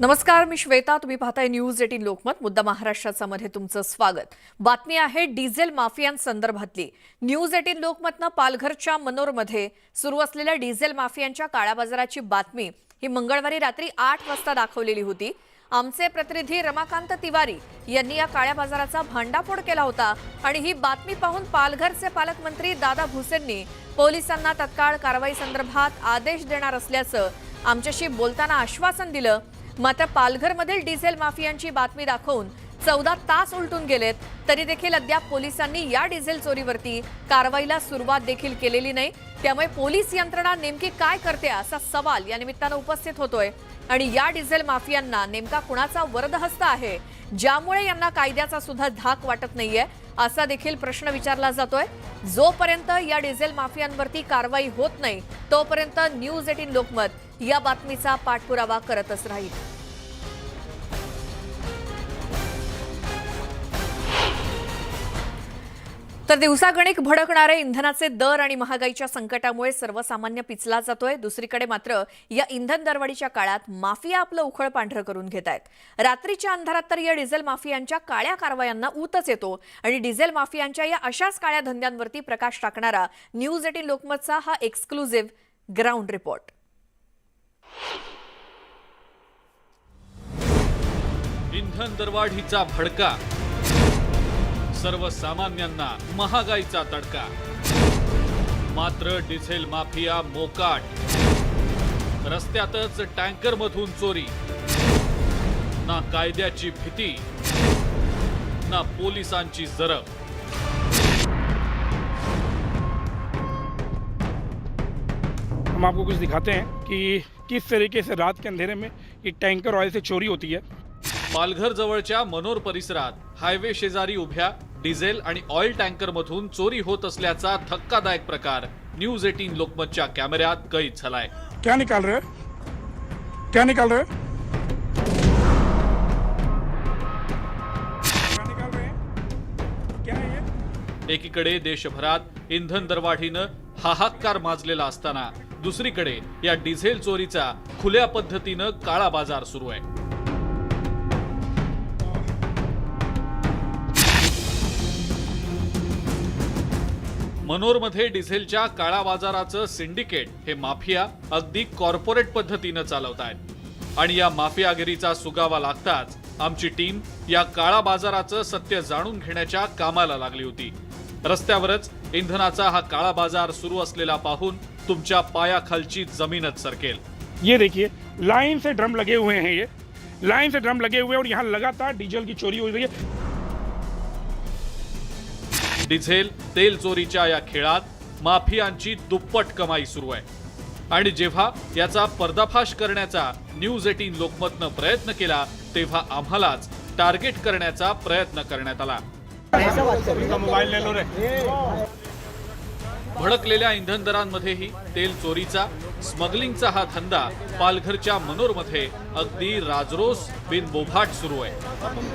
नमस्कार, मी श्वेता. तुम्ही पाहताय न्यूज 18 लोकमत. मुद्दा महाराष्ट्राचा मध्ये तुमचं स्वागत. बातमी आहे डिझेल माफियांसंदर्भातली. न्यूज 18 लोकमतनं पालघरच्या मनोरमध्ये सुरू असलेल्या डिझेल माफियांच्या काळ्या बाजाराची बातमी ही मंगळवारी रात्री 8 वाजता दाखवलेली होती. आमचे प्रतिनिधी रमाकांत तिवारी यांनी या काळ्या बाजाराचा भांडाफोड केला होता आणि ही बातमी पाहून पालघरचे पालकमंत्री दादा भुसेंनी पोलिसांना तत्काळ कारवाई संदर्भात आदेश देणार असल्याचं आमच्याशी बोलताना आश्वासन दिलं. मात्र पालघरमधील डिझेल माफियांची बातमी दाखवून 14 तास उलटून गेलेत तरी देखील अद्याप पोलिसांनी या डिझेल चोरीवरती कारवाईला सुरुवात देखील केलेली नाही. त्यामुळे पोलीस यंत्रणा नेमकी काय करते असा सवाल या निमित्तानं उपस्थित होतोय. आणि या डिझेल माफियांना नेमका कुणाचा वरदहस्त आहे ज्यामुळे यांना कायद्याचा सुद्धा धाक वाटत नाहीये असा देखील प्रश्न विचारला जातोय. जोपर्यंत या डिझेल माफियांवरती कारवाई होत नाही तोपर्यंत न्यूज 18 लोकमत या बातमीचा पाठपुरावा करतच राहील. तर दिवसागणिक भडकणारे इंधनाचे दर आणि महागाईच्या संकटामुळे सर्वसामान्य पिचला जातोय. दुसरीकडे मात्र या इंधन दरवाढीच्या काळात माफिया आपलं उखळ पांढरं करून घेत आहेत. रात्रीच्या अंधारात तर या डिझेल माफियांच्या काळ्या कारवायांना ऊतच येतो आणि डिझेल माफियांच्या या अशाच काळ्या धंद्यांवरती प्रकाश टाकणारा न्यूज 18 लोकमतचा हा एक्सक्लुझिव्ह ग्राउंड रिपोर्ट. इंधन दरवाढीचा भडका, सर्वसामान्यांना महागाईचा तडका. मात्र डिझेल माफिया मोकाट. रस्त्यातच टँकरमधून चोरी. ना कायद्याची भीती ना पोलिसांची जरब. हम आपको कुछ दिखाते हैं कि किस तरीके से रात के अंधेरे में ये टैंकर ऑयल से चोरी होती है. पालघर जवळच्या मनोर परिसरात हायवे शेजारी उभ्या डिझेल आणि ऑइल टँकर मधून चोरी होत असल्याचा धक्कादायक प्रकार न्यूज 18 लोकमतच्या कॅमेऱ्यात कैद झालाय. क्या निकाल रहे क्या निकाल रहे क्या है ये? एकीकडे देशभरात इंधन दरवाढीनं हाहाकार माजलेला असताना दुसरीकडे या डिझेल चोरीचा खुल्या पद्धतीनं काळा बाजार सुरू आहे. मनोरमध्ये डिझेलच्या काळा बाजाराचं सिंडिकेट हे माफिया अगदी कॉर्पोरेट पद्धतीनं चालवतायत. आणि या माफियागिरीचा सुगावा लागताच आमची टीम या काळा बाजाराचं सत्य जाणून घेण्याच्या कामाला लागली होती. रस्त्यावरच इंधनाचा हा काळा बाजार सुरू असलेला पाहून तुमच्या पायाखालची जमीनच सरकेल. ये देखिए, लाइन से ड्रम लगे हुए हैं. ये लाइन से ड्रम लगे हुए हैं और यहाँ लगातार डीजल की चोरी हो रही है. डिझेल तेल चोरीच्या या खेळात माफियांची दुप्पट कमाई सुरू आहे. आणि जेव्हा याचा पर्दाफाश करण्याचा न्यूज 18 लोकमतनं प्रयत्न केला तेव्हा आम्हालाच टार्गेट करण्याचा प्रयत्न करण्यात आला. मोबाईल ले लो रे. भडकलेल्या इंधन दरांमध्येही तेल चोरीचा स्मगलिंगचा हा धंदा पालघरच्या मनोरमध्ये अगदी राजरोस बिनबोभाट सुरू आहे.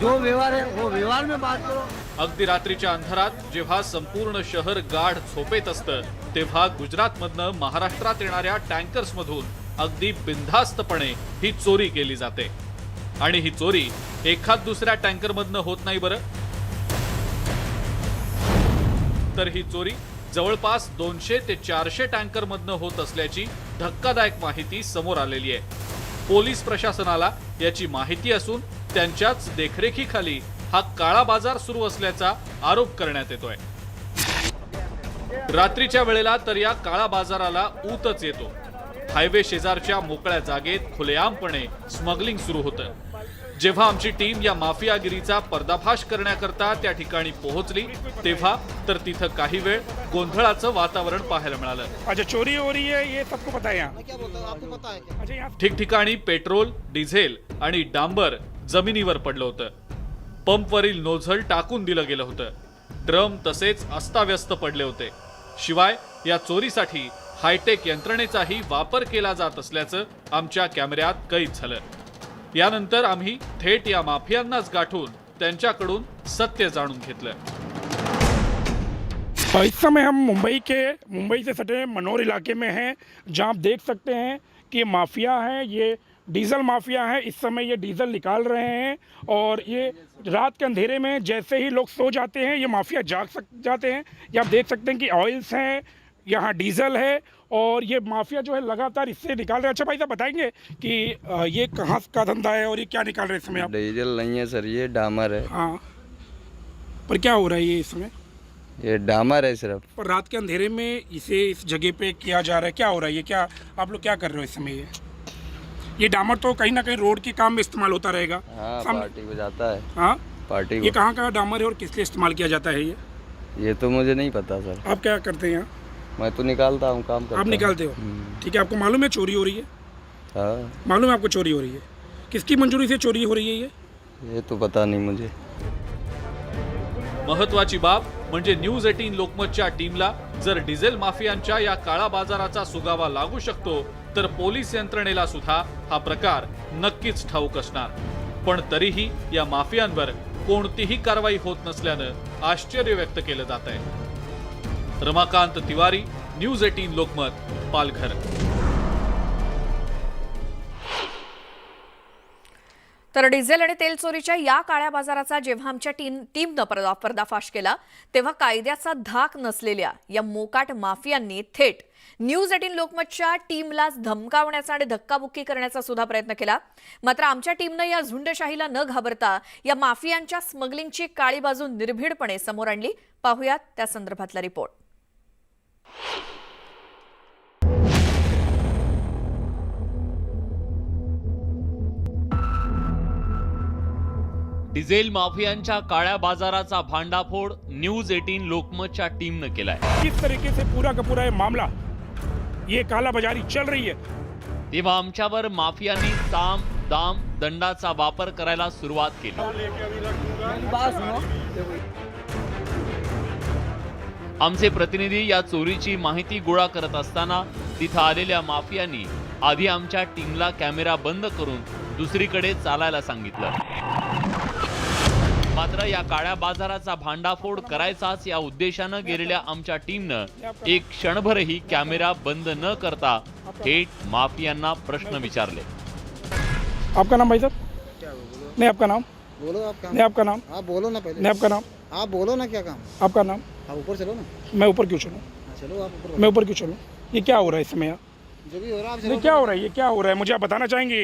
जो व्यवहार है वो व्यवहार में बात करो. अगदी रात्रीच्या अंधारात जेव्हा संपूर्ण शहर गाढ झोपेत असतं तेव्हा गुजरातमधनं महाराष्ट्रात येणाऱ्या टँकर्समधून अगदी बिनधास्तपणे ही चोरी केली जाते. आणि ही चोरी एखाद दुसऱ्या टँकरमधनं होत नाही बरं, तर ही चोरी जवळपास 200 ते 400 टँकरमधनं होत असल्याची धक्कादायक माहिती समोर आलेली आहे. पोलीस प्रशासनाला याची माहिती असून त्यांच्याच देखरेखीखाली हा काळा बाजार सुरू असल्याचा आरोप करण्यात येतोय. रात्रीच्या वेळेला तर या काळा बाजाराला ऊतच येतो. हायवे शेजारच्या मोकळ्या जागेत खुलेआमपणे स्मगलिंग सुरू होतं. जेव्हा आमची टीम या माफियागिरीचा पर्दाफाश करण्याकरता त्या ठिकाणी पोहोचली तेव्हा तर तिथं काही वेळ गोंधळाचं वातावरण पाहायला मिळालं. अच्छा, चोरी हो रही है ये सबको पता है यहाँ. अच्छा, यहाँ ठिकठिकाणी पेट्रोल, डिझेल आणि डांबर जमिनीवर पडलं होतं. पंपवरील नोझल टाकून दिलं गेलं होतं. ड्रम तसेच अस्ताव्यस्त पडले होते. शिवाय या चोरीसाठी हायटेक यंत्रणेचाही वापर केला जात असल्याचं आमच्या कॅमेऱ्यात कैद झालं. यानंतर आम्ही थेट या माफियांनाच गाठून त्यांच्याकडून सत्य जाणून घेतलं. इस समय हम मुंबई से सटे मनोर इलाके में हैं, जहां आप देख सकते हैं कि ये माफिया है, ये डीजल माफिया है। इस समय ये डीजल निकाल रहे हैं और ये रात के अंधेरे में जैसे ही लोग सो जाते हैं ये माफिया जाते हैं। ये आप देख सकते हैं कि ऑयल्स हैं, यहाँ डीजल है और ये माफिया जो है लगातार इससे निकाल रहे हैं। अच्छा भाई साहब बताएंगे कि ये कहाँ का धंधा है और ये क्या निकाल रहे हैं इस समय आप? डीजल नहीं है सर, ये डामर है। हाँ, पर क्या हो रहा है ये इस समय? ये डामर है सिर्फ। पर रात के अंधेरे में इसे इस जगह पे किया जा रहा है, क्या हो रहा है? ये क्या आप लोग क्या कर रहे हो इस समय? ये डामर तो कहीं ना कहीं रोड के काम में इस्तेमाल होता रहेगा। हाँ, पार्टी में जाता है। हाँ, पार्टी ये में। कहाँ का डामर है और किस लिए इस्तेमाल किया जाता है ये तो मुझे नहीं पता सर। आप क्या करते हैं यहाँ? मैं तो निकालता हूँ, काम करता आप हूँ। निकालते हो? ठीक है, आपको मालूम है चोरी हो रही है? हाँ, मालूम है आपको चोरी हो रही है? किसकी मंजूरी से चोरी हो रही है ये? ये तो पता नहीं मुझे। महत्वाची बाब म्हणजे न्यूज 18 लोकमतच्या टीमला जर डिझेल माफियांच्या या काळा बाजाराचा सुगावा लागू शकतो तर पोलीस यंत्रणेला सुद्धा हा प्रकार नक्कीच ठाऊक असणार। पण तरीही या माफियांवर कोणतीही कारवाई होत नसल्यानं आश्चर्य व्यक्त केलं जात आहे। रमाकांत तिवारी, न्यूज 18 लोकमत, पालघर। तर डिझेल आणि तेल चोरीच्या या काळ्या बाजाराचा जेव्हा आमच्या टीमनं पर्दाफाश केला तेव्हा कायद्याचा धाक नसलेल्या या मोकाट माफियांनी थेट न्यूज 18 लोकमतच्या टीमलाच धमकावण्याचा आणि धक्काबुक्की करण्याचा सुद्धा प्रयत्न केला। मात्र आमच्या टीमनं या झुंडशाहीला न घाबरता या माफियांच्या स्मगलिंगची काळी बाजू निर्भीडपणे समोर आणली। पाहुयात त्या संदर्भातला रिपोर्ट। डिझेल माफियांच्या काळ्या बाजाराचा भांडाफोड न्यूज 18 लोकमतच्या टीमनं केलाय। किस तरीके से पूरा का पूरा ये मामला, ये काला बाजारी चल रही है। तेव्हा आमच्यावर माफियांनी साम दाम दंडाचा वापर करायला सुरुवात केली। आमचे प्रतिनिधी या चोरीची माहिती गोळा करत असताना तिथं आलेल्या माफियांनी आधी आमच्या टीमला कॅमेरा बंद करून दुसरीकडे चालायला सांगितलं। मात्र या काळ्या बाजाराचा भांडाफोड करायचाच या उद्देशानं गेलेल्या आमच्या टीमनं एक क्षणभरही कॅमेरा बंद न करता थेट माफियांना प्रश्न विचारले। आपका नाम भाई साहब? नहीं आपका नाम? बोलो आप काम। नहीं आपका नाम? आप बोलो ना पहले। नहीं आपका नाम? आप बोलो ना क्या काम। आपका नाम? आप ऊपर चलो ना। मैं ऊपर क्यों चलूं? चलो आप ऊपर। मैं ऊपर क्यों चलूं? ये क्या हो रहा है इस समय यहाँ? जो भी हो रहा है आप नहीं क्या हो रहा है? ये क्या हो रहा है मुझे आप बताना चाहेंगे?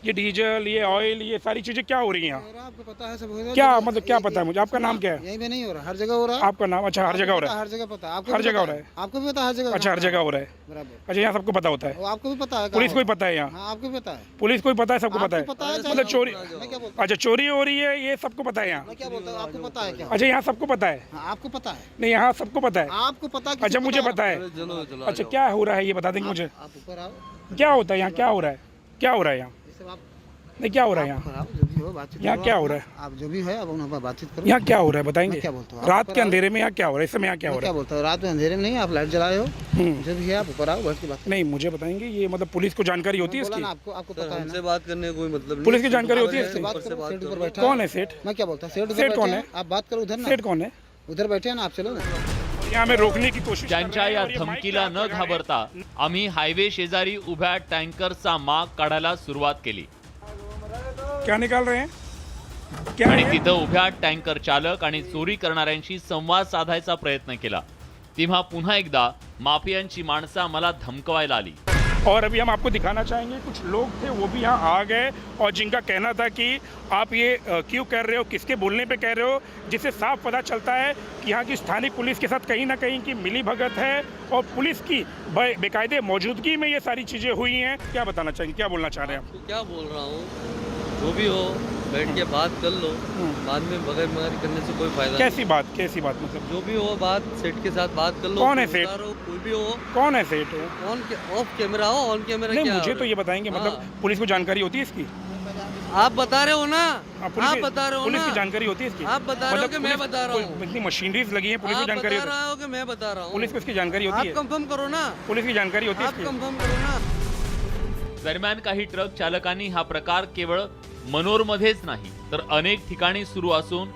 ये डीजल, ये ऑयल, ये सारी चीजें क्या हो रही हैं यहाँ? हो रहा है, आपको पता है सब हो रहा है। क्या मतलब क्या पता है मुझे? आपका नाम क्या है? यहीं पे नहीं हो रहा, हर जगह हो रहा है। आपका नाम? अच्छा, हर जगह हो रहा है। हर जगह पता है आपको। हर भी जगह पता हो रहा है। आपको भी पता है हर जगह। अच्छा, हर जगह हो रहा है। बराबर। अच्छा, यहाँ सबको पता होता है? वो आपको भी पता है। पुलिस को भी पता है यहाँ? हाँ, आपको भी पता है। पुलिस को भी पता है, सबको पता आपको पता है, है? चाहे मतलब चोरी, मैं क्या बोलता हूँ? अच्छा चोरी हो रही है ये सबको पता है यहाँ? मैं क्या बोलता हूँ, आपको पता है क्या? अच्छा, यहाँ सबको पता है? हाँ, आपको पता है। नहीं, यहाँ सबको पता है। आपको पता है। अच्छा, मुझे पता है। अच्छा, क्या हो रहा है ये बता देंगे मुझे? आप ऊपर आओ। क्या होता है यहाँ? क्या हो रहा है? क्या हो रहा है यहाँ? ये सब आप नहीं, क्या हो रहा है यहाँ? ऊपर आओ, जो भी हो बातचीत यहाँ करो। क्या हो रहा है? आप जो भी है अब उन बातचीत करो। यहाँ क्या हो रहा है बताएंगे? मैं क्या बोलता हूँ? रात आप के ऊपर अंधेरे में यहाँ क्या हो रहा है? इस समय यहाँ क्या हो मैं रहा क्या बोलता हूँ, रात में अंधेरे में नहीं आप लाइट जलाए हो। हम्म। जो भी है आप ऊपर आओ, बैठ के बात है? नहीं, मुझे बताएंगे ये मतलब पुलिस को जानकारी होती है बोला इसकी? ना आपको, आपको पता है हमसे ना। बात करने का कोई मतलब नहीं। पुलिस की जानकारी होती है से इसकी? बात करो, सेठ ऊपर बैठा कौन है सेठ? मैं क्या बोलता हूँ, सेठ उधर सेठ बैठे कौन हैं, है? आप बात करो उधर ना। सेठ कौन है? उधर बैठे हैं ना, आप चलो ना। यहाँ हमें रोकने की कोशिश कर त्यांच्या रहे हैं या और ये माइक धमकीला पे न आप लगा रहे हैं। घाबरता आम्ही हायवे शेजारी उभ्या टँकरचा माग काढायला सुरुवात केली क्या निकाल रहे हैं? क्या आणि है? तिथं उभ्या टँकर चालक आणि चोरी करणाऱ्यांशी संवाद साधायचा प्रयत्न केला। तेव्हा पुन्हा एकदा माफियांची माणसं आम्हाला धमकवायला आली। और अभी हम आपको दिखाना चाहेंगे कुछ लोग थे वो भी यहाँ आ गए और जिनका कहना था कि आप ये क्यों कर रहे हो, किसके बोलने पे कह रहे हो, जिससे साफ पता चलता है कि यहाँ की स्थानिक पुलिस के साथ कहीं ना कहीं की मिली भगत है और पुलिस की बेकायदे मौजूदगी में ये सारी चीज़ें हुई हैं। क्या बताना चाहेंगे, क्या बोलना चाह रहे हैं आप? क्या बोल रहा हूँ, जो भी हो बैठ के बात कर लो। बाद में बगैरमारी करने से कोई फायदा कैसी बात मतलब? जो भी हो बात सेठ के साथ बात कर लो। कौन है सेठ? कोई भी हो। कौन है सेठ? ऑफ कैमरा हो, ऑन कैमरा नहीं, क्या मुझे हो तो ये बताएंगे मतलब हाँ। पुलिस को जानकारी होती है इसकी? आप बता रहे हो ना। हाँ, पुलिस आप की- बता रहे हो पुलिस ना। की जानकारी होती है इसकी? आप बता रहे हो कि मैं पुलिस- बता रहा हूँ? इतनी मशीनरीज लगी है, पुलिस को आप जानकारी बता होती है? रहा हो कि मैं बता रहा हूँ? पुलिस को इसकी जानकारी होती आप है? कंफर्म करो ना। पुलिस की जानकारी होती है आप इसकी? कंफर्म करो ना। दरम्यान काही ट्रक चालकांनी हा प्रकार केवळ मनोरमध्येच नाही तर अनेक ठिकाणी सुरू असून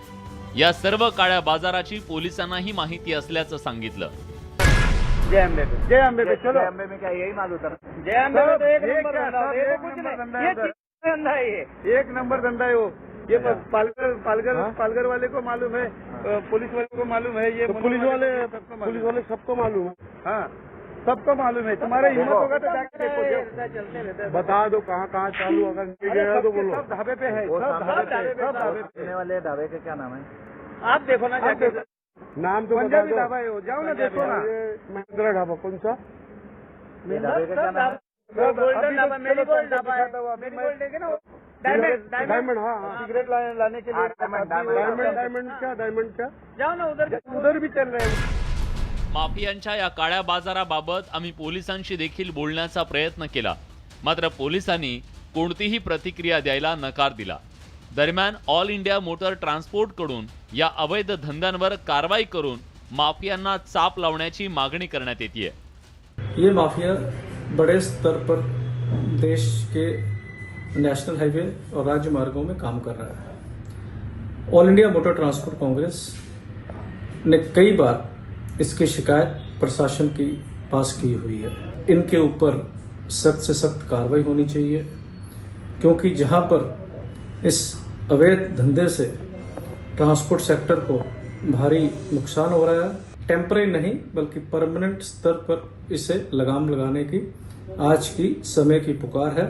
या सर्व काळ्या बाजाराची पोलिसांनाही माहिती असल्याचं सांगितलं। जय अम्बे पे, जय अम्बे पे, चलो जय अम्बे में क्या यही माल उतर, जय अम्बे में तो एक नंबर धंधा है, ये कुछ नहीं, ये धंधा है, ये एक नंबर धंधा है वो। ये पालघर वाले को मालूम है, पुलिस वाले को मालूम है, ये पुलिस वाले सबको मालूम है। हाँ, सबको मालूम है। तुम्हारे हिम्मत होगा तो जाके देखो, चलते रहते हैं। बता दो कहाँ कहाँ चालू, अगर गया तो बोलो। सब ढाबे पे है, सब ढाबे पे वाले ढाबे का क्या नाम है? आप देखो ना जाके, नाम तो पंजाबी ढाबा है वो, जाओ ना देखो ना। महिंद्रा ढाबा कौन सा? ढाबे का क्या नाम है? गोल्डन ढाबा, मेरीगोल्ड ढाबा है, मेरीगोल्ड है ना, डायमंड। हाँ, सिगरेट लाने के लिए डायमंड क्या, जाओ ना उधर भी चल रहे हैं। माफियांच्या या काळ्या बाजाराबाबत आम्ही पोलिसांशी देखील बोलण्याचा प्रयत्न केला, मात्र पोलिसांनी कोणतीही प्रतिक्रिया द्यायला नकार दिला। दरम्यान ऑल इंडिया मोटर ट्रान्सपोर्ट कडून या अवैध धंद्यांवर कारवाई करून माफियांना चाप लावण्याची मागणी करण्यात येते। ये माफिया बड़े स्तर पर देश के नेशनल हाईवे और राज्य मार्गों में काम कर रहा है। All India motor transport Congress ने कई बार इसकी शिकायत प्रशासन के पास की हुई है। इनके ऊपर सख्त से सख्त कार्रवाई होनी चाहिए, क्योंकि जहां पर इस अवैध धंधे से ट्रांसपोर्ट सेक्टर को भारी नुकसान हो रहा है, टेम्पररी नहीं बल्कि परमानेंट स्तर पर इसे लगाम लगाने की आज की समय की पुकार है।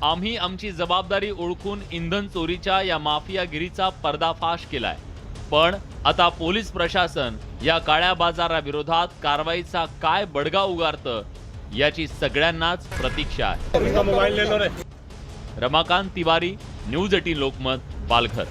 आम्ही आमची जबाबदारी ओळखून इंधन चोरीच्या या माफियागिरीचा पर्दाफाश केलाय, पण आता पोलीस प्रशासन या काळ्या बाजाराविरोधात कारवाईचा काय बडगा उगारतं याची सगळ्यांनाच प्रतीक्षा आहे। रमाकांत तिवारी, न्यूज 18 लोकमत, पालघर।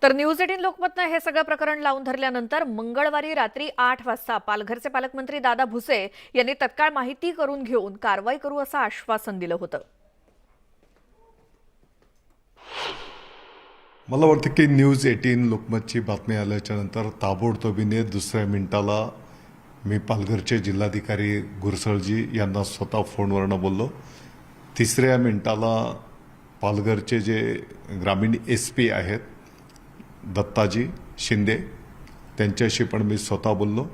तर न्यूज 18 लोकमतनं हे सगळं प्रकरण लावून धरल्यानंतर मंगळवारी रात्री 8 वाजता पालघरचे पालकमंत्री दादा भुसे यांनी तत्काळ माहिती करून घेऊन कारवाई करू असं आश्वासन दिलं होतं। मला वाटतं की न्यूज 18 लोकमतची बातमी आल्याच्या नंतर ताबडतोबीने दुसऱ्या मिनिटाला मी पालघरचे जिल्हाधिकारी गुरसळजी यांना स्वतः फोनवरनं बोललो। तिसऱ्या मिनिटाला पालघरचे जे ग्रामीण SP आहेत दत्ताजी शिंदे त्यांच्याशी पण मी स्वतः बोललो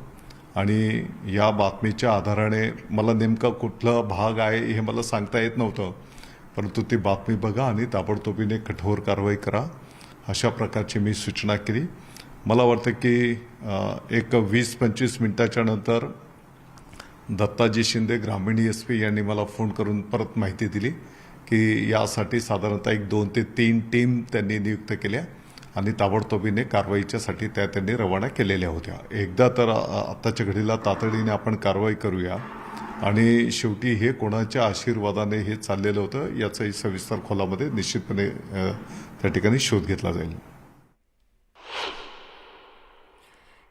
आणि या बातमीच्या आधाराने मला नेमका कुठला भाग आहे हे मला सांगता येत नव्हतं, परंतु ती बातमी बघा आणि ताबडतोबीने कठोर कारवाई करा अशा प्रकारची मी सूचना केली। मला वाटतं की एक 20-25 मिनिटाच्या नंतर दत्ताजी शिंदे ग्रामीण SP यांनी मला फोन करून परत माहिती दिली की यासाठी साधारणतः 2 ते 3 टीम त्यांनी नियुक्त केल्या आणि ताबडतोबीने कारवाईच्यासाठी त्यांनी रवाना केलेल्या होत्या। एकदा तर आत्ताच्या घडीला तातडीने आपण कारवाई करूया आणि शेवटी हे कोणाच्या आशीर्वादाने हे चाललेलं होतं याचाही सविस्तर खोलामध्ये निश्चितपणे त्या ठिकाणी शोध घेतला जाईल।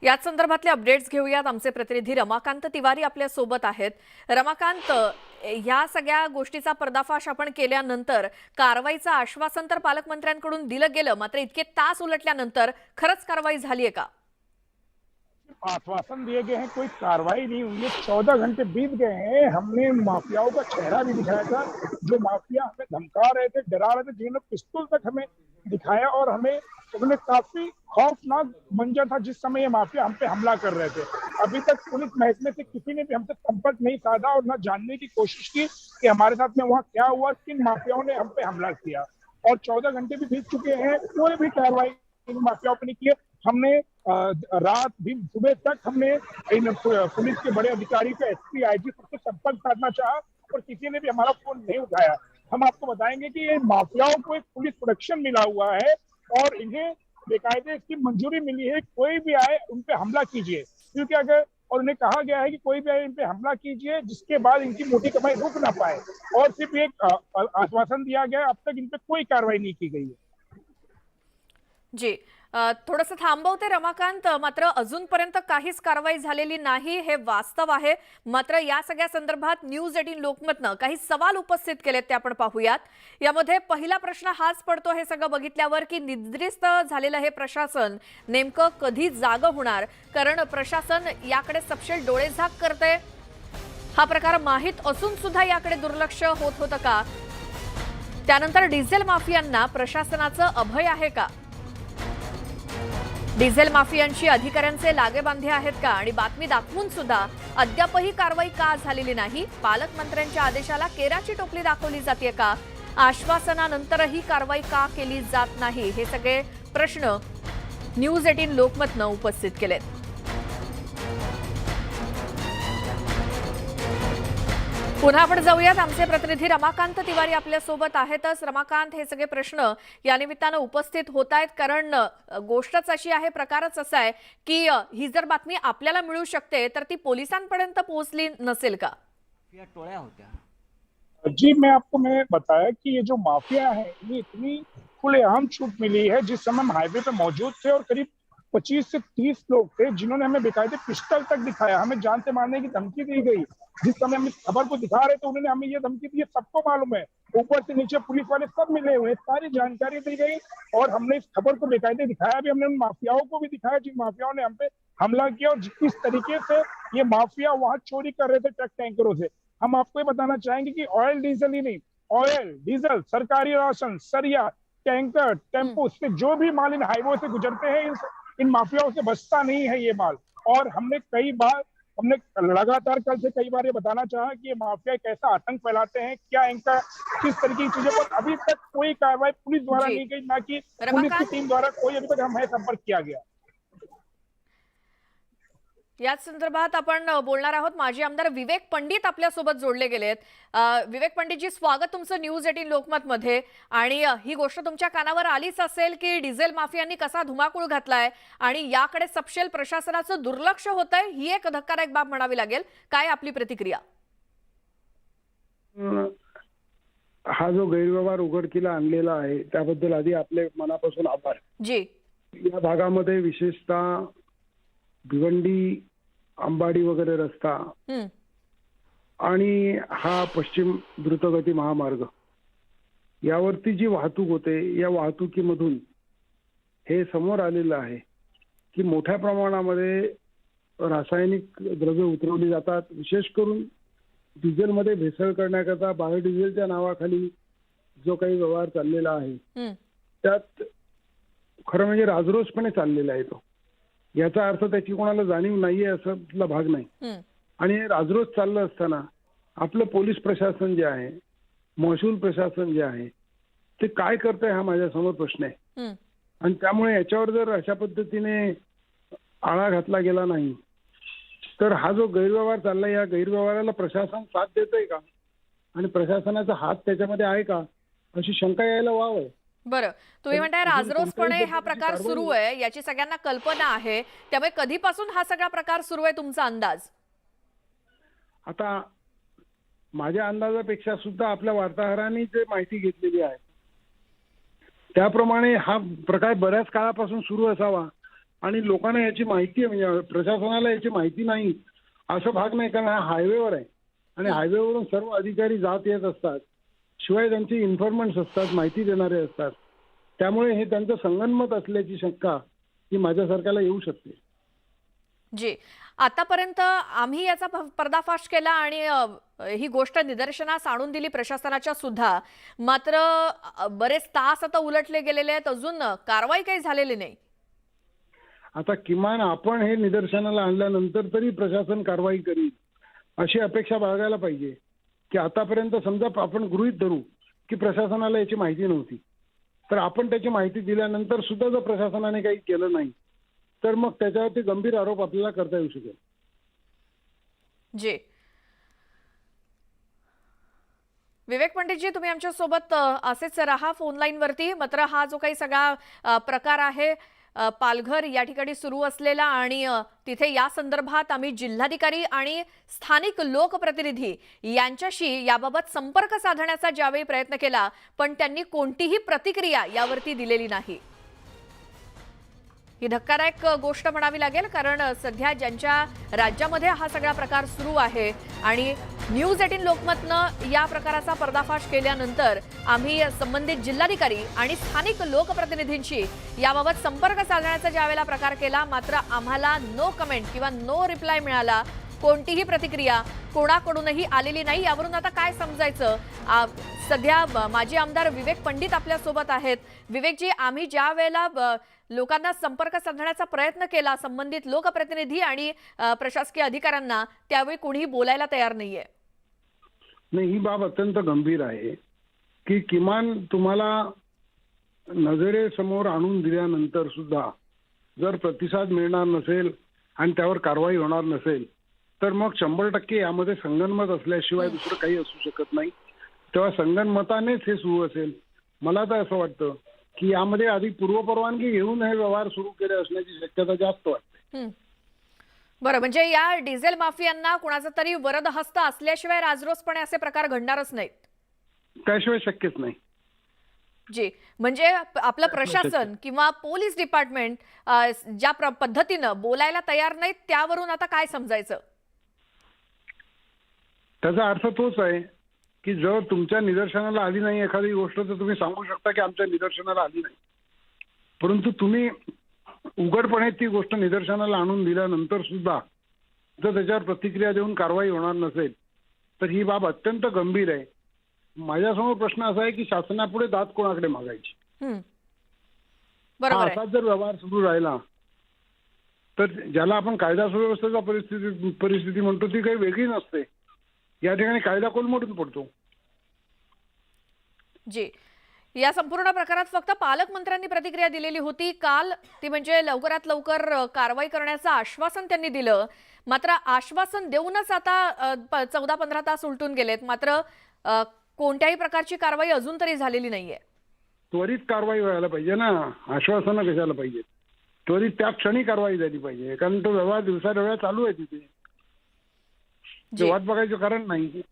याच संदर्भातले अपडेट्स घेऊयात। आमचे प्रतिनिधी रमाकांत तिवारी आपल्या सोबत आहेत। रमाकांत, या सगळ्या गोष्टीचा पर्दाफाश आपण केल्यानंतर कारवाईचं आश्वासन तर पालकमंत्र्यांकडून दिलं गेलं, मात्र इतके तास उलटल्यानंतर खरंच कारवाई झाली आहे का? आश्वासन दिए गए हैं, कोई कार्रवाई नहीं हुई है। 14 घंटे बीत गए हैं, हमने माफियाओं का चेहरा भी दिखाया था, जो माफिया हमें धमका रहे थे, डरा रहे थे, जिन्होंने पिस्तौल तक हमें दिखाया और हमें उन्होंने काफी खौफनाक मंजर था जिस समय ये माफिया हम पे हमला कर रहे थे। अभी तक पुलिस महकमे से किसी ने भी हमसे संपर्क नहीं साधा और न जानने की कोशिश की कि हमारे साथ में वहाँ क्या हुआ, किन माफियाओं ने हम पे हमला किया। और 14 घंटे भी बीत चुके हैं, कोई भी कार्रवाई इन माफियाओं पर नहीं की। हमने रात भी सुबह तक हमने इन पुलिस के बड़े अधिकारी को SP IG सबसे संपर्क साधना चाहा और किसी ने भी हमारा फोन नहीं उठाया। हम आपको बताएंगे कि ये माफियाओं को एक पुलिस प्रोटेक्शन मिला हुआ है और इन्हें बेकायदे इसकी मंजूरी मिली है, कोई भी आए उन पे हमला कीजिए, क्योंकि अगर और उन्हें कहा गया है कि कोई भी आए इन पे हमला कीजिए जिसके बाद इनकी मोटी कमाई रुक ना पाए, और सिर्फ एक आश्वासन दिया गया। अब तक इन पे कोई कार्रवाई नहीं की गई है। जी, थोडंसं थांबवते रमाकांत, मात्र अजूनपर्यंत काहीच कारवाई झालेली नाही हे वास्तव आहे। मात्र या सगळ्या संदर्भात न्यूज 18 लोकमतनं काही सवाल उपस्थित केलेत ते आपण पाहूयात। यामध्ये पहिला प्रश्न हाच पडतो हे सगळं बघितल्यावर की निद्रिस्त झालेलं हे प्रशासन नेमकं कधी जागं होणार, कारण प्रशासन याकडे सपशेल डोळेझाक करते। हा प्रकार माहीत असून सुद्धा याकडे दुर्लक्ष होत होतं का? त्यानंतर डिझेल माफियांना प्रशासनाचं अभय आहे का? डिझेल माफियांची अधिकाऱ्यांचे लागेबांधे आहेत का आणि बातमी दाखवून सुद्धा अद्यापही कारवाई का झालेली नाही? पालकमंत्र्यांच्या आदेशाला केराची टोपली दाखवली जाते का? आश्वासनानंतरही कारवाई का केली जात नाही? हे सगळे प्रश्न न्यूज 18 लोकमतनं उपस्थित केलेत. पुन्हा आपण जाऊयात. आमचे प्रतिनिधी रमाकांत तिवारी आपल्या सोबत आहेतच. रमाकांत, हे सगळे प्रश्न या निमित्तानं उपस्थित होत आहेत, कारण गोष्टच अशी आहे, प्रकारच असा आहे की ही जर बातमी आपल्याला मिळू शकते तर ती पोलिसांपर्यंत पोहोचली नसेल का? जी, मैंने बताया कि ये जो माफिया है ये इतनी खुलेआम छूट मिली है. जिस समय हम हाईवे पे मौजूद थे और करीब 25 से 30 लोग थे जिन्होंने हमें बेकायदे पिस्टल तक दिखाया, हमें जान से मारने की धमकी दी गई. जिस समय हम इस खबर को दिखा रहे थे उन्होंने हमें ये धमकी दी, सबको मालूम है, ऊपर से नीचे पुलिस वाले सब मिले हुए, सारी जानकारी दी गई और हमने इस खबर को बेकायदे दिखाया भी. हमने उन माफियाओं को भी दिखाया जिन माफियाओं ने हम पे हमला किया और किस तरीके से ये माफिया वहां चोरी कर रहे थे ट्रक टैंकरों से. हम आपको ये बताना चाहेंगे कि ऑयल डीजल ही नहीं, ऑयल डीजल, सरकारी राशन, सरिया, टैंकर, टेम्पो से जो भी माल इन हाईवे से गुजरते हैं इन माफियाओं से बचता नहीं है ये माल. और हमने लगातार कल से कई बार ये बताना चाहा कि ये माफिया कैसा आतंक फैलाते हैं, क्या इनका किस तरीके की चीजों पर अभी तक कोई कार्रवाई पुलिस द्वारा नहीं की, ना कि पुलिस की टीम द्वारा कोई अभी तक हमें संपर्क किया गया. याच संदर्भात आपण बोलणार आहोत. माजी आमदार विवेक पंडित आपल्यासोबत जोडले गेलेत. विवेक पंडितजी, स्वागत तुमचं न्यूज 18 लोकमतमध्ये. आणि ही गोष्ट तुमच्या कानावर आलीच असेल की डिझेल माफियांनी कसा धुमाकूळ घातलाय आणि याकडे सपशेल प्रशासनाचं दुर्लक्ष होतंय, ही एक धक्कादायक बाब म्हणावी लागेल. काय आपली प्रतिक्रिया? हा जो गैरव्यवहार उघडकीला आणलेला आहे त्याबद्दल आधी आपले मनापासून आभार. जी, या भागामध्ये विशेषतः भिवंडी, अंबाडी वगैरे रस्ता आणि हा पश्चिम द्रुतगती महामार्ग यावरती जी वाहतूक होते, या वाहतुकीमधून हे समोर आलेलं आहे की मोठ्या प्रमाणामध्ये रासायनिक द्रव्ये उतरवली जातात. विशेष करून डिझेलमध्ये भेसळ करण्याकरता बायोडिझेलच्या नावाखाली जो काही व्यवहार चाललेला आहे त्यात खरं म्हणजे राजरोसपणे चाललेला आहे तो. याचा अर्थ त्याची कोणाला जाणीव नाहीये असला भाग नाही. आणि राजरोज चाललं असताना आपलं पोलीस प्रशासन जे आहे, महसूल प्रशासन जे आहे, ते काय करतंय हा माझ्या समोर प्रश्न आहे. आणि त्यामुळे याच्यावर जर अशा पद्धतीने आळा घातला गेला नाही तर हा जो गैरव्यवहार चाललाय, या गैरव्यवहाराला प्रशासन साथ देतंय का आणि प्रशासनाचा हात त्याच्यामध्ये आहे का अशी शंका यायला वाव आहे. बरं, तुम्ही म्हणताय राजरोसपणे हा प्रकार सुरू आहे, याची सगळ्यांना कल्पना आहे, त्यामुळे कधीपासून हा सगळा प्रकार सुरू आहे तुमचा अंदाज? आता माझ्या अंदाजापेक्षा सुद्धा आपल्या वार्ताहरांनी जे माहिती घेतलेली आहे त्याप्रमाणे हा प्रकार बऱ्याच काळापासून सुरू असावा आणि लोकांना याची माहिती आहे, म्हणजे प्रशासनाला याची माहिती नाही असं भाग नाही. कारण हा हायवेवर आहे आणि हायवेवरून सर्व अधिकारी जात येत असतात, शिवाय त्यांचे इन्फॉर्मंट्स असतात, माहिती देणारे असतात. त्यामुळे हे त्यांचं संगनमत असल्याची शंका ही माझ्यासारख्याला येऊ शकते. जी, आतापर्यंत आम्ही याचा पर्दाफाश केला आणि ही गोष्ट निदर्शनास आणून दिली प्रशासनाच्या सुद्धा, मात्र बरेच तास आता उलटले गेलेले आहेत, अजून कारवाई काही झालेली नाही. आता किमान आपण हे निदर्शनाला आणल्यानंतर तरी प्रशासन कारवाई करील अशी अपेक्षा बाळगायला पाहिजे. की आतापर्यंत समजा आपण गृहीत धरू की प्रशासनाला याची माहिती नव्हती, तर आपण त्याची माहिती दिल्यानंतर सुद्धा जर प्रशासनाने काही केलं नाही तर मग त्याच्यावरती गंभीर आरोप आपल्याला करता येऊ शकेल. जी, विवेक पंडितजी, तुम्ही आमच्या सोबत असेच राहा फोन लाईन वरती. मात्र हा जो काही सगळा प्रकार आहे पालघर या ठिकाणी सुरू असलेला आणि तिथे या संदर्भात आम्ही जिल्हाधिकारी आणि स्थानिक लोकप्रतिनिधी यांच्याशी याबाबत संपर्क साधण्याचा ज्यावेळी प्रयत्न केला पण त्यांनी कोणतीही प्रतिक्रिया यावरती दिलेली नाही. ही धक्कादायक गोष्ट म्हणावी लागेल, कारण सध्या ज्यांच्या राज्यामध्ये हा सगळा प्रकार सुरू आहे आणि न्यूज 18 लोकमतनं या प्रकाराचा पर्दाफाश केल्यानंतर आम्ही संबंधित जिल्हाधिकारी आणि स्थानिक लोकप्रतिनिधींशी याबाबत संपर्क साधण्याचा ज्यावेळेला प्रकार केला, मात्र आम्हाला नो कमेंट किंवा नो रिप्लाय मिळाला. कोणतीही प्रतिक्रिया कोणाकडूनही आलेली नाही. यावरून आता काय समजायचं? सध्या माजी आमदार विवेक पंडित आपल्या सोबत आहेत. विवेकजी, आम्ही ज्या वेळेला लोकांना संपर्क साधण्याचा प्रयत्न केला संबंधित लोकप्रतिनिधी आणि प्रशासकीय अधिकाऱ्यांना, त्यावेळी कोणीही बोलायला तयार नाहीये. नाही, ही बाब अत्यंत गंभीर आहे की किमान तुम्हाला नजरेसमोर आणून दिल्यानंतर सुद्धा जर प्रतिसाद मिळणार नसेल आणि त्यावर कारवाई होणार नसेल तर मग 100% यामध्ये संगनमत असल्याशिवाय दुसरं काही असू शकत नाही. तेव्हा संगनमतानेच हे सुरू असेल. मला तर असं वाटतं की यामध्ये आधी पूर्वपरवानगी घेऊन हे व्यवहार सुरू केले असण्याची शक्यता जास्त वाटते. बरं, म्हणजे या डिझेल माफियांना कुणाचा तरी वरद हस्त असल्याशिवाय राजरोसपणे असे प्रकार घडणारच नाहीत. त्याशिवाय शक्यच नाही. जी, म्हणजे आपलं प्रशासन किंवा पोलीस डिपार्टमेंट ज्या पद्धतीनं बोलायला तयार नाहीत, त्यावरून आता काय समजायचं? त्याचा अर्थ तोच आहे की जर तुमच्या निदर्शनाला आली नाही एखादी गोष्ट तर तुम्ही सांगू शकता की आमच्या निदर्शनाला आली नाही. परंतु तुम्ही उघडपणे ती गोष्ट निदर्शनाला आणून दिल्यानंतर सुद्धा जर त्याच्यावर प्रतिक्रिया देऊन कारवाई होणार नसेल तर ही बाब अत्यंत गंभीर आहे. माझ्यासमोर प्रश्न असा आहे की शासनापुढे दाद कोणाकडे मागायची? बरोबर असाच जर व्यवहार सुरू राहिला तर ज्याला आपण कायदा सुव्यवस्थेचा परिस्थिती म्हणतो ती काही वेगळी नसते. या ठिकाणी कायदा कोलमडून पडतो. जी, या संपूर्ण प्रकारात फक्त पालकमंत्र्यांनी प्रतिक्रिया दिलेली होती काल. ती म्हणजे लवकरात लवकर कारवाई करण्याचं आश्वासन त्यांनी दिलं. मात्र आश्वासन देऊनच आता 14-15 तास उलटून गेलेत. मात्र कोणत्याही प्रकारची कारवाई अजून तरी झालेली नाहीये. त्वरित कारवाई व्हायला पाहिजे ना. आश्वासनं कशाला पाहिजे? त्वरित त्या क्षणी कारवाई झाली पाहिजे. कारण तो व्यवहार दिवसाढवळ्या चालू आहे तिथे. वाट बघायचं कारण नाही.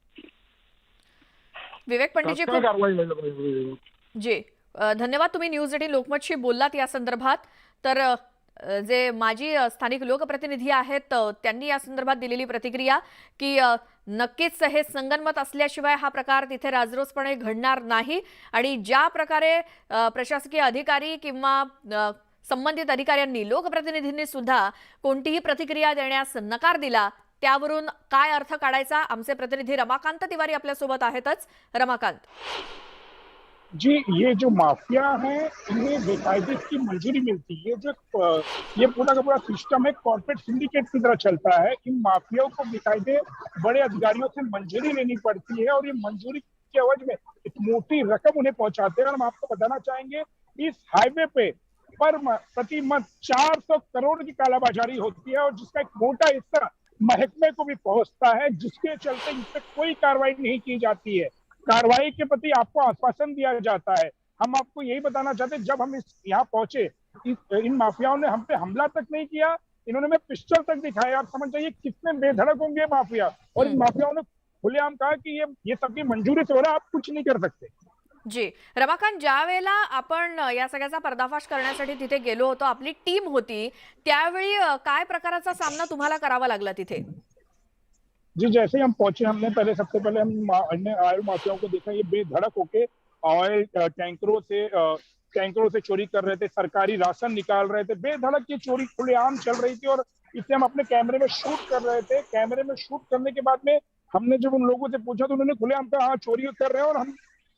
विवेक पंडितजी, कारवाई व्हायला पाहिजे. जी, धन्यवाद. तुम्ही न्यूज 18 लोकमतशी बोललात या संदर्भात. तर जे माजी स्थानिक लोकप्रतिनिधी आहेत त्यांनी या संदर्भात दिलेली प्रतिक्रिया की नक्कीच हे संगनमत असल्याशिवाय हा प्रकार तिथे राजरोसपणे घडणार नाही. आणि ज्या प्रकारे प्रशासकीय अधिकारी किंवा संबंधित अधिकाऱ्यांनी लोकप्रतिनिधींनी सुद्धा कोणतीही प्रतिक्रिया देण्यास नकार दिला, त्यावरून काय अर्थ काढायचा? आमचे प्रतिनिधी रमाकांत तिवारी आपल्यासोबत आहेतच. रमाकांत जी, ये जो माफिया है इन्हें बेकायदे की मंजूरी मिलती है. ये पूरा का पूरा सिस्टम है कॉर्पोरेट सिंडिकेट की तरह चलता है. इन माफियाओं को बेकायदे बड़े अधिकारियों से मंजूरी लेनी पड़ती है और ये मंजूरी के एवज में एक मोटी रकम उन्हें पहुंचाते हैं. और हम आपको बताना चाहेंगे इस हाईवे पे प्रति मंथ 400 करोड़ की कालाबाजारी होती है और जिसका एक मोटा हिस्सा महकमे को भी पहुंचता है, जिसके चलते इस पर कोई कार्रवाई नहीं की जाती है. कार्रवाई के प्रति आपको आश्वासन दिया जाता है. हम आपको यही बताना चाहते हैं, जब हम यहाँ पहुंचे इन माफियाओं ने हम पे हमला तक नहीं किया. इन्होंने हमें पिस्टल तक दिखाया. आप समझ जाइए कितने बेधड़क होंगे माफिया. और इन माफियाओं ने खुलेआम कहा कि ये सबकी मंजूरी से हो रहा है, आप कुछ नहीं कर सकते. जी, रमाकांत, ज्या वेळेला आपण या सगळ्याचा पर्दाफाश करण्यासाठी तिथे गेलो होतो, आपली टीम होती, त्यावेळी काय प्रकाराचा सामना तुम्हाला करावा लागला तिथे? जी, जैसे ही हम पहुंचे हमने सबसे पहले हमने ऑयल माफियाओं को देखा. ये बेधड़क होके ऑयल टैंकरों से चोरी कर रहे थे. सरकारी राशन निकाल रहे थे. बेधड़क ये चोरी खुलेआम चल रही थी और इसे हम अपने कैमरे में शूट कर रहे थे. कैमरे में शूट करने के बाद में हमने जब उन लोगों से पूछा तो उन्होंने खुलेआम कहा हाँ चोरी कर रहे हैं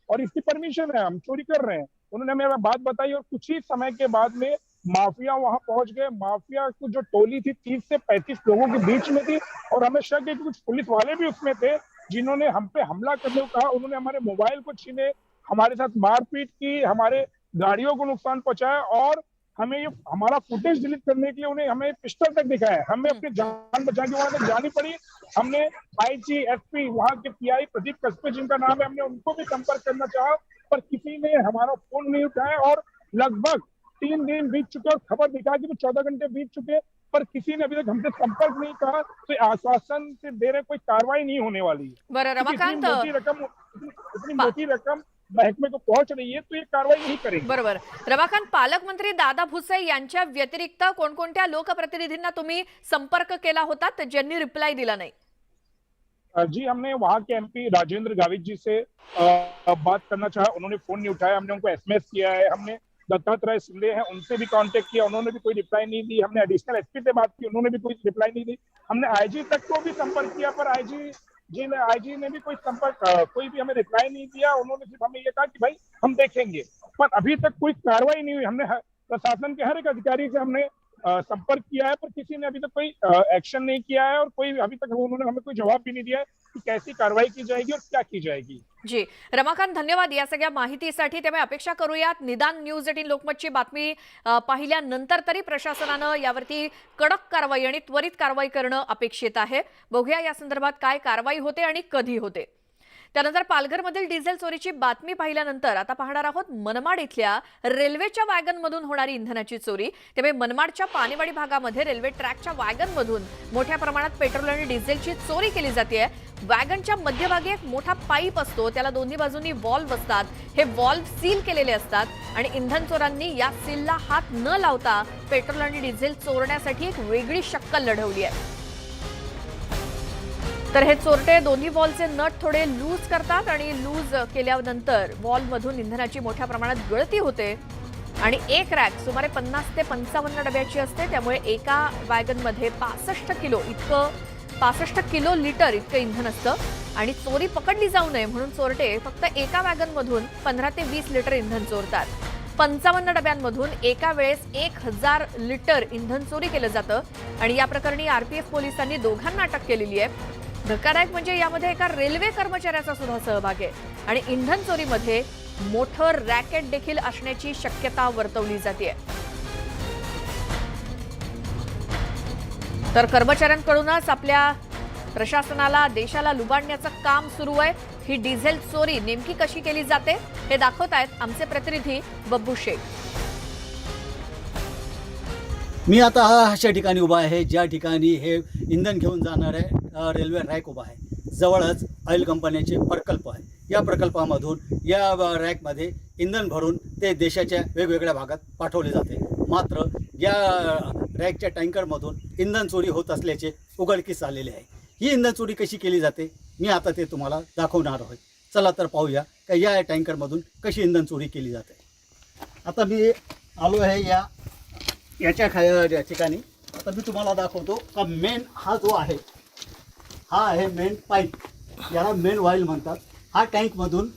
और इसकी परमिशन है, हम चोरी कर रहे हैं. उन्होंने हमें बात बताई और कुछ ही समय के बाद में माफिया वहां पहुंच गए. माफिया की जो टोली थी 30 से 35 लोगों के बीच में थी और हमें शक है कि कुछ पुलिस वाले भी उसमें थे जिन्होंने हम पे हमला करने को कहा. उन्होंने हमारे मोबाइल को छीने, हमारे साथ मारपीट की, हमारे गाड़ियों को नुकसान पहुंचाया और हमें ये हमारा फुटेज डिलीट करने के लिए उन्हें हमें पिस्टल तक दिखाया. हमें अपनी जान बचा के वहां तक जानी पड़ी. हमने आईजी एसपी वहां के पीआई प्रदीप कस्बे जिनका नाम है, हमने उनको भी संपर्क करना चाहा पर किसी ने हमारा फोन नहीं उठाया. और लगभग 3 दिन बीत चुके और खबर दिखा कि 14 घंटे बीत चुके पर किसी ने अभी तक हमसे संपर्क नहीं कहा. तो आश्वासन से दे रहे कोई कार्रवाई नहीं होने वाली है. बरं रमाकांत, इतनी मोटी रकम महकमे को पहुंच रही है तो ये कारवाई नहीं करेगी. बरोबर. रमाकांत, पालकमंत्री दादा भुसे यांच्या व्यतिरिक्त कोणकोणत्या लोकप्रतिनिधींना तुम्ही संपर्क केला होता ज्यांनी रिप्लाय दिला नाही? जी, हमने वहां के एमपी राजेंद्र गावित जी से बात करना चाहा. उन्होंने फोन नहीं उठाया. हमने उनको एसएमएस किया है. हमने दत्तात्रेय सिंधे हैं, उनसे भी कांटेक्ट किया, उन्होंने भी कोई रिप्लाई नहीं दी। हमने एडिशनल एसपी से बात की, उन्होंने भी कोई रिप्लाई नहीं दी। हमने आईजी तक को भी संपर्क किया, पर आईजी ने भी कोई भी हमें रिप्लाई नहीं दिया। उन्होंने सिर्फ हमें ये कहा कि भाई हम देखेंगे, पर अभी तक कोई कार्रवाई नहीं हुई। हमने प्रशासन के हर एक अधिकारी से हमने संपर्क किया है, पर किसी ने अभी तक कोई एक्शन नहीं किया है, और कोई अभी तक उन्होंने हमें कोई जवाब भी नहीं दिया है की कैसी कारवाई की जाएगी और क्या की जाएगी। जी रमाकांत, धन्यवाद या सगळ्या माहितीसाठी. त्यामुळे अपेक्षा करूयात निदान न्यूज 18 लोकमतची बातमी पाहिल्यानंतर तरी प्रशासनानं यावरती कडक कारवाई आणि त्वरित कारवाई करणं अपेक्षित आहे. बघूया या संदर्भात काय कारवाई होते आणि कधी होते. त्यानंतर पालघरमधील डिझेल चोरीची बातमी पाहिल्यानंतर आता पाहणार आहोत मनमाड इथल्या रेल्वेच्या वॅगनमधून होणारी इंधनाची चोरी. त्यामुळे मनमाडच्या पानेवाडी भागामध्ये रेल्वे ट्रॅकच्या वॅगनमधून मोठ्या प्रमाणात पेट्रोल आणि डिझेलची चोरी केली जाते. वॅगनच्या मध्यभागी एक मोठा पाईप असतो, त्याला दोन्ही बाजूंनी व्हॉल्व्ह असतात. हे व्हॉल्व्ह सील केलेले असतात आणि इंधन चोरांनी या सीलला हात न लावता पेट्रोल आणि डिझेल चोरण्यासाठी एक वेगळी शक्कल लढवली आहे. तर हे चोरटे दोन्ही व्हॉल्वचे नट थोडे लूज करतात आणि लूज केल्यानंतर व्हॉल्वमधून इंधनाची मोठ्या प्रमाणात गळती होते आणि एक रॅक सुमारे 50 ते 55 डब्याची असते. त्यामुळे एका वॅगनमध्ये 65 किलो लिटर इतकं इंधन असतं आणि चोरी पकडली जाऊ नये म्हणून चोरटे फक्त एका वॅगनमधून 15 ते 20 लिटर इंधन चोरतात. 55 डब्यांमधून एका वेळेस 1000 लिटर इंधन चोरी केलं जातं आणि या प्रकरणी आरपीएफ पोलिसांनी दोघांना अटक केलेली आहे. धक्कादायक म्हणजे यामध्ये एका रेल्वे कर्मचाऱ्याचा सुद्धा सहभाग आहे आणि इंधन चोरीमध्ये मोठं रॅकेट देखील असण्याची शक्यता वर्तवली जाते. तर कर्मचाऱ्यांकडूनच आपल्या प्रशासनाला देशाला लुबाडण्याचं काम सुरू आहे. ही डिझेल चोरी नेमकी कशी केली जाते हे दाखवत आहेत आमचे प्रतिनिधी बब्बू शेख. मी आता अशा ठिकाणी उभा आहे ज्या ठिकाणी हे इंधन घेऊन जाणार आहे रेल्वे रॅक उभा आहे. जवळच ऑइल कंपन्यांचे प्रकल्प आहे. या प्रकल्पामधून या रॅकमध्ये इंधन भरून ते देशाच्या वेगवेगळ्या भागात पाठवले जाते. मात्र या रॅकच्या टँकरमधून इंधन चोरी होत असल्याचे उघडकीस आलेले आहे. ही इंधन चोरी कशी केली जाते मी आता ते तुम्हाला दाखवणार आहे. चला तर पाहूया की या टँकरमधून कशी इंधन चोरी केली जाते. आता मी आलो आहे याच्या ठिकाणी. आता मी तुम्हाला दाखवतो का मेन हा जो आहे हा आहे मेन पाईप, याला मेन ऑइल म्हणतात. हा टँकमधून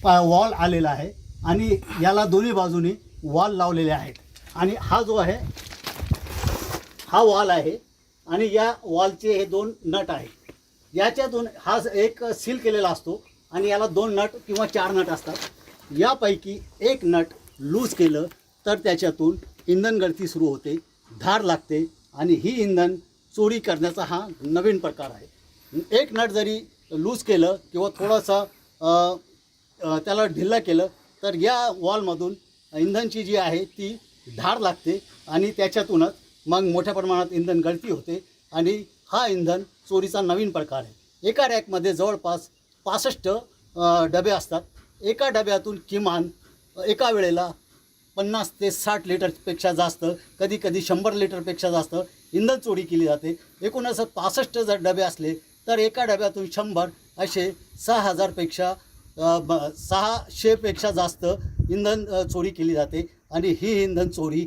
वॉल आलेला आहे आणि याला दोन्ही बाजूनी वॉल लावलेले आहेत. आणि हा जो आहे हा वॉल आहे आणि या वॉलचे हे 2 नट आहेत. याच्यातून हा एक सील केलेला असतो आणि याला 2 नट किंवा 4 नट असतात. यापैकी एक नट लूज केलं तर त्याच्यातून इंधन गळती सुरू होते, धार लागते आणि ही इंधन चोरी करण्याचा हा नवीन प्रकार आहे. एक नट जरी लूज केलं किंवा थोडंसं त्याला ढिल्लं केलं तर या वॉलमधून इंधनची जी आहे ती धार लागते आणि त्याच्यातूनच मग मोठ्या प्रमाणात इंधन गळती होते आणि हा इंधन चोरीचा नवीन प्रकार आहे. एका रॅकमध्ये जवळपास 65 डबे असतात. एका डब्यातून किमान एका वेळेला 50 ते 60 लिटरपेक्षा जास्त, कधी कधी 100 लिटरपेक्षा जास्त इंधन चोरी केली जाते. एकूण असं 65 जर डबे असले तर एका डब्यातून 100 असे 600पेक्षा जास्त इंधन चोरी केली जाते. आणि ही इंधन चोरी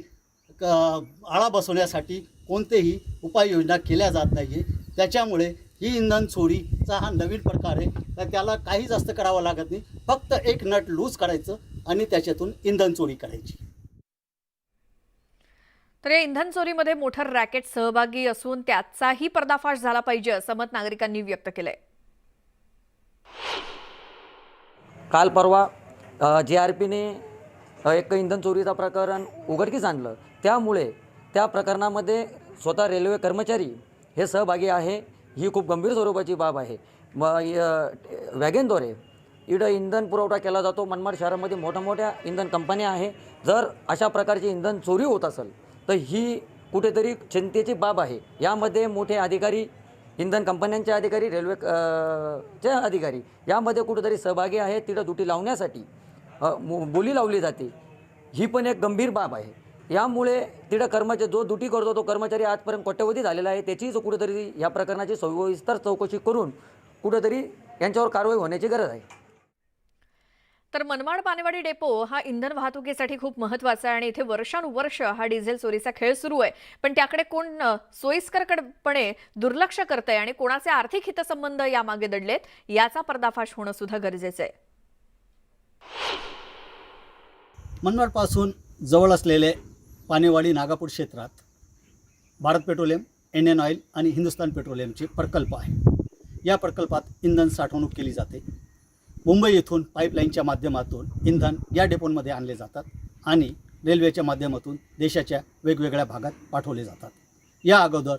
आळा बसवण्यासाठी कोणतेही उपाययोजना केल्या जात नाही आहे. त्याच्यामुळे ही इंधन चोरीचा हा नवीन प्रकार आहे. तर त्याला काही जास्त करावं लागत नाही, फक्त एक नट लूज करायचं आणि त्याच्यातून इंधन चोरी करायची. तर या इंधन चोरीमध्ये मोठं रॅकेट सहभागी असून त्याचाही पर्दाफाश झाला पाहिजे असं मत नागरिकांनी व्यक्त केलंय. काल परवा JRPने एक इंधन चोरीचा प्रकरण उघडकीस आणलं. त्यामुळे त्या प्रकरणामध्ये स्वतः रेल्वे कर्मचारी हे सहभागी आहे. ही खूप गंभीर स्वरूपाची बाब आहे. वॅगनद्वारे इकडं इंधन पुरवठा केला जातो. मनमाड शहरामध्ये मोठ्या इंधन कंपन्या आहे. जर अशा प्रकारची इंधन चोरी होत असेल तर ही कुठेतरी चिंतेची बाब आहे. यामध्ये मोठे अधिकारी, इंधन कंपन्यांचे अधिकारी, रेल्वेचे अधिकारी यामध्ये कुठेतरी सहभागी आहेत. तिथं दुटी लावण्यासाठी बोली लावली जाते. ही पण एक गंभीर बाब आहे. यामुळे तिथं कर्मचारी जो ड्युटी करतो तो कर्मचारी आजपर्यंत कोट्यवधी झालेला आहे. त्याचीच कुठेतरी या प्रकरणाची सविस्तर चौकशी करून कुठेतरी यांच्यावर कारवाई होण्याची गरज आहे. तर मनमाड पानेवाडी डेपो हा इंधन वाहतुकीसाठी खूप महत्वाचा आहे आणि इथे वर्षानुवर्ष हा डिझेल चोरीचा खेळ सुरू आहे. पण त्याकडे कोण सोयीस्करपणे दुर्लक्ष करतंय आणि कोणाचे आर्थिक हितसंबंध यामागे दडलेत याचा पर्दाफाश होणं सुद्धा गरजेचं आहे. मनमाडपासून जवळ असलेले पानेवाडी नागापूर क्षेत्रात भारत पेट्रोलियम, इंडियन ऑइल आणि हिंदुस्तान पेट्रोलियमचे प्रकल्प आहे. या प्रकल्पात इंधन साठवणूक केली जाते. मुंबई येथून पाईपलाईनच्या माध्यमातून इंधन या डेपोंमध्ये आणले जातात आणि रेल्वेच्या माध्यमातून देशाच्या वेगवेगळ्या भागात पाठवले जातात. या अगोदर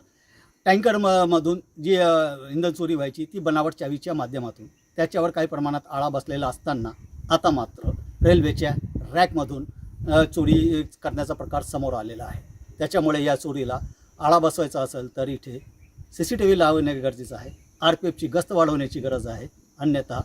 टँकरमधून जी इंधन चोरी व्हायची ती बनावट चावीच्या माध्यमातून त्याच्यावर काही प्रमाणात आळा बसलेला असताना आता मात्र रेल्वेच्या रॅकमधून चोरी करण्याचा प्रकार समोर आलेला आहे. त्याच्यामुळे या चोरीला आळा बसवायचा असेल तर इथे CCTV लावणे गरजेचं आहे. RPFची गस्त वाढवण्याची गरज आहे. अन्यथा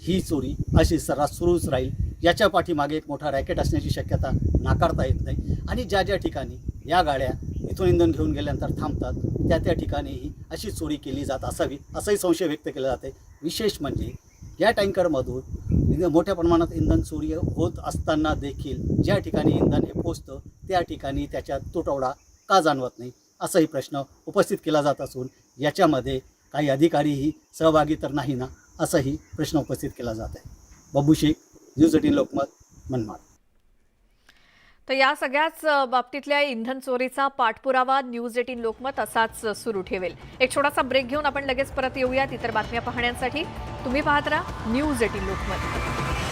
ही चोरी अशी सर्रास सुरूच राहील. याच्या पाठीमागे एक मोठा रॅकेट असण्याची शक्यता नाकारता येत नाही. आणि ज्या ज्या ठिकाणी या गाड्या इथून इंधन घेऊन गेल्यानंतर थांबतात त्या ठिकाणीही अशी चोरी केली जात असावी असाही संशय व्यक्त केला जाते. विशेष म्हणजे या टँकरमधून मोठ्या प्रमाणात इंधन चोरी होत असताना देखील ज्या ठिकाणी इंधन हे पोचतं त्या ठिकाणी त्याच्या तुटवडा का जाणवत नाही असाही प्रश्न उपस्थित केला जात असून याच्यामध्ये काही अधिकारीही सहभागी तर नाही ना असाही प्रश्न उपस्थित केला जात आहे. बब्बू शेख, न्यूज 18 लोकमत, मनमाड. तर या सगळ्याच बाबतीतल्या इंधन चोरीचा पाठपुरावा न्यूज 18 लोकमत असाच सुरू ठेवेल. एक छोटासा ब्रेक घेऊन आपण लगेच परत येऊयात. इतर बातम्या पाहण्यासाठी तुम्ही पाहत राहा न्यूज 18 लोकमत.